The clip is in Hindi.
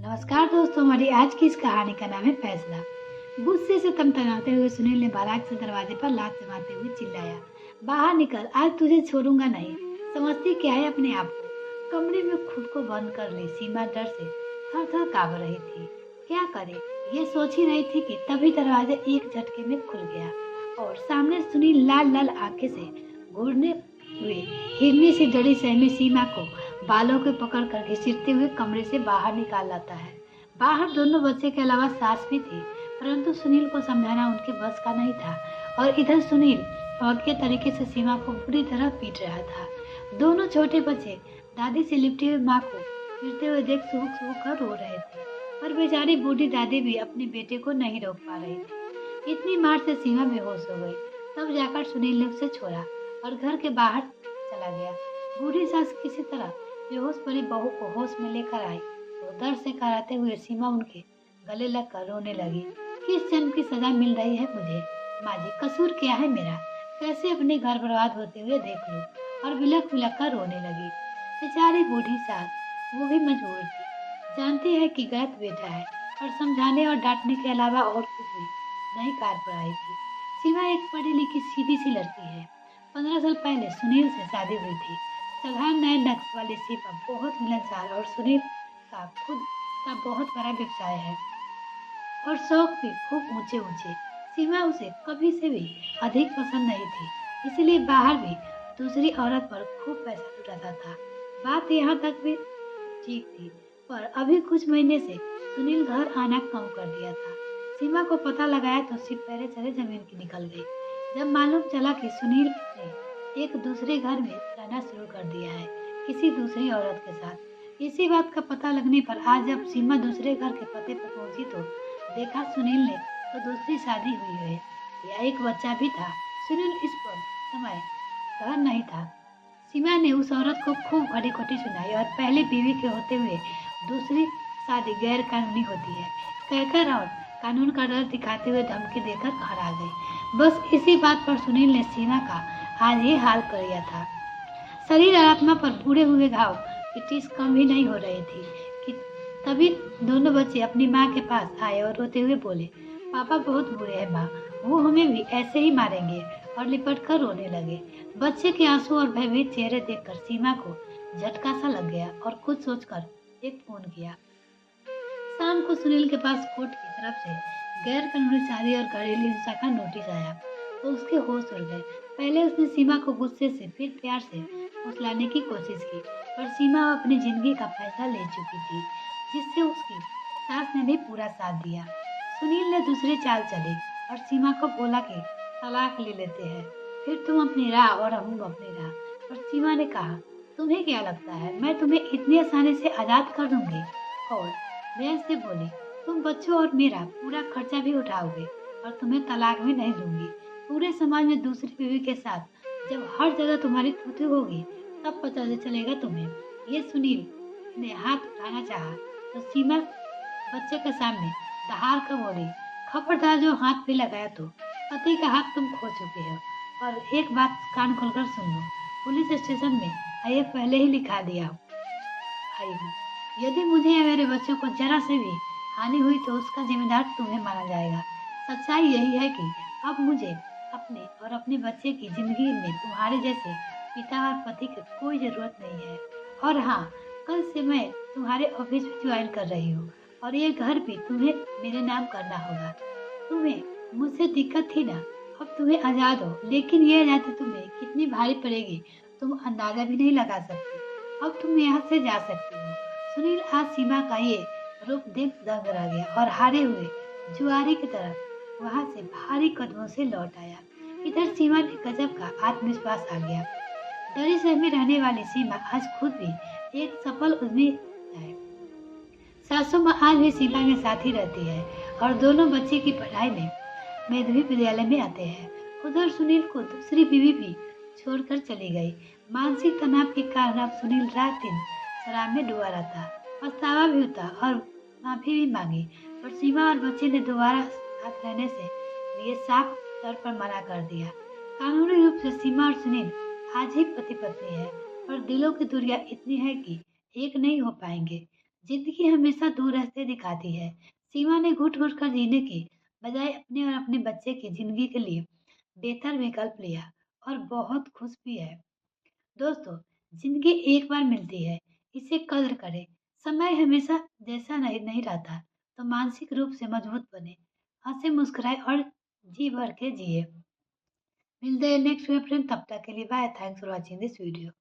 नमस्कार दोस्तों, हमारी आज की इस कहानी का नाम है फैसला। गुस्से से तमतमाते हुए सुनील ने बारात से दरवाजे पर लात मारते हुए चिल्लाया, बाहर निकल, आज तुझे छोड़ूंगा नहीं। समझती क्या है अपने आप को। कमरे में खुद को बंद कर ली सीमा डर से थर थर कांप रही थी। क्या करे, ये सोच ही रही थी कि तभी दरवाजा एक झटके में खुल गया और सामने सुनील लाल लाल आंखें से घूरने हुए हिरनी से डरी सहमी सीमा को बालों को पकड़कर घसीटते हुए कमरे से बाहर निकाल लाता है। बाहर दोनों बच्चे के अलावा सास भी थी, परंतु सुनील को समझाना उनके बस का नहीं था और इधर सुनील के तरीके से सीमा को बुरी तरह पीट रहा था। दोनों छोटे बच्चे दादी से लिपटी हुई माँ को पीटते हुए देख सूख सूख कर रो रहे थे, पर बेचारी बूढ़ी दादी भी अपने बेटे को नहीं रोक पा रही थी। इतनी मार से सीमा बेहोश हो गई। तब जाकर सुनील ने उसे छोड़ा और घर के बाहर चला गया। बूढ़ी सास किसी तरह बेहोश पड़ी बहू को होश में लेकर आई तो दर्द से कराते हुए सीमा उनके गले लगकर रोने लगी। किस जन्म की सजा मिल रही है मुझे? माँ जी, कसूर क्या है मेरा? कैसे अपने घर बर्बाद होते हुए देख लूं? और बिलख बिलख कर रोने लगी। बेचारी बूढ़ी सास, वो भी मजबूर थी। जानती है कि गलत बेटा है, पर समझाने और डांटने के अलावा और कुछ भी नहीं कर पाई थी। सीमा एक पढ़ी लिखी सीधी सी लड़की है। 15 साल पहले सुनील से शादी हुई थी। साधारण नए नक्श वाली सीमा बहुत मिलनसार और सुनील का खुद का बहुत बड़ा व्यवसाय है और शौक भी खूब ऊंचे ऊंचे। सीमा उसे कभी से भी अधिक पसंद नहीं थी, इसलिए बाहर भी दूसरी औरत पर खूब पैसा लुटाता था। बात यहाँ तक भी ठीक थी, पर अभी कुछ महीने से सुनील घर आना कम कर दिया था। सीमा को पता लगाया तो सिर्फ पैरे चले जमीन की निकल गई जब मालूम चला कि सुनील ने एक दूसरे घर में रहना शुरू कर दिया है, किसी दूसरी औरत के साथ। इसी बात का पता लगने पर आज जब सीमा दूसरे घर के पते पर पहुंची तो देखा सुनील ने तो दूसरी शादी हुई है या एक बच्चा भी था। सुनील इस पर समय घर नहीं था। सीमा ने उस औरत को खूब खड़ी खोटी सुनाई और पहले बीवी के होते हुए दूसरी शादी गैर कानूनी होती है कहकर और कानून का डर दिखाते हुए धमकी देकर घर आ गई। बस इसी बात पर सुनील ने सीमा का आज ही हाल कर दिया था। शरीर और आत्मा पर पूरे हुए घाव की टीस कम भी नहीं हो रही थी कि तभी दोनों बच्चे अपनी माँ के पास आए और रोते हुए बोले, पापा बहुत बुरे हैं माँ, वो हमें भी ऐसे ही मारेंगे, और लिपट कर रोने लगे। बच्चे के आंसू और भयभीत चेहरे देखकर सीमा को झटका सा लग गया और खुद सोचकर एक फोन किया। शाम को सुनील के पास कोर्ट की तरफ से गैर कानूनी शादी और घरेलू हिंसा का नोटिस आया तो उसके होश उड़ गए। पहले उसने सीमा को गुस्से से फिर प्यार से फुसलाने की कोशिश की, पर सीमा अपनी जिंदगी का फैसला ले चुकी थी, जिससे उसकी सास ने भी पूरा साथ दिया। सुनील ने दूसरी चाल चली और सीमा को बोला कि तलाक ले लेते हैं, फिर तुम अपनी राह और हम अपनी राह। पर सीमा ने कहा, तुम्हें क्या लगता है मैं तुम्हें इतनी आसानी से आजाद कर दूंगी? और बहन से बोली, तुम बच्चों और मेरा पूरा खर्चा भी उठाओगे और तुम्हें तलाक भी नहीं दूंगी। पूरे समाज में दूसरी बीवी के साथ जब हर जगह तुम्हारी थूथू होगी तब पता चलेगा तुम्हें। ये सुनील ने हाथ उठाना चाहा तो सीमा बच्चे के सामने दहाड़ कर बोली, खबरदार जो हाथ पे लगाया तो पति का हाथ तुम खो चुके हो। और एक बात कान खोलकर सुन लो, पुलिस स्टेशन में आइए पहले ही लिखा दिया आई हूँ। यदि मुझे या मेरे बच्चों को जरा से भी हानि हुई तो उसका जिम्मेदार तुम्हें माना जाएगा। सच्चाई यही है कि अब मुझे अपने और अपने बच्चे की जिंदगी में तुम्हारे जैसे पिता और पति की कोई जरूरत नहीं है। और हाँ, कल से मैं तुम्हारे ऑफिस में ज्वाइन कर रही हूँ और ये घर भी तुम्हें मेरे नाम करना होगा। तुम्हें मुझसे दिक्कत थी ना, अब तुम्हें आजाद हो, लेकिन ये आजादी तुम्हें कितनी भारी पड़ेगी तुम अंदाजा भी नहीं लगा सकती। अब तुम यहाँ से जा सकती हो। सुनील आज सीमा का ये रूप देख दंग रह गया और हारे हुए जुआरी की तरह वहां से भारी कदमों से लौट आया। इधर सीमा ने गजब का आत्मविश्वास आ गया। डरी सहमी रहने वाली सीमा आज खुद भी एक सफल उद्यमी है। सासू माँ आज भी सीमा के साथ ही रहती है और दोनों बच्चे की पढ़ाई में मेधावी विद्यालय में आते हैं। उधर सुनील को दूसरी बीवी भी छोड़कर चली गई। मानसिक तनाव के कारण अब सुनील रात दिन शराब में डूबा रहता, पछतावा भी होता और माफी भी मांगी, पर सीमा और बच्चे ने दोबारा साथ रहने से लिए साफ तौर पर मना कर दिया। कानूनी रूप से सीमा और सुनील आज ही पति पत्नी है, पर दिलों की दूरियां इतनी है कि एक नहीं हो पाएंगे। जिंदगी हमेशा दो रास्ते दिखाती है। सीमा ने घुट घुट कर जीने के बजाय अपने और अपने बच्चे की जिंदगी के लिए बेहतर विकल्प लिया और बहुत खुश भी है। दोस्तों, जिंदगी एक बार मिलती है, इसे कद्र करें। समय हमेशा जैसा नहीं नहीं रहता, तो मानसिक रूप से मजबूत बने, हंसे मुस्कुराए और जी भर के जिए। मिलते हैं नेक्स्ट में फ्रेंड, तब तक के लिए bye. Thanks for watching this video.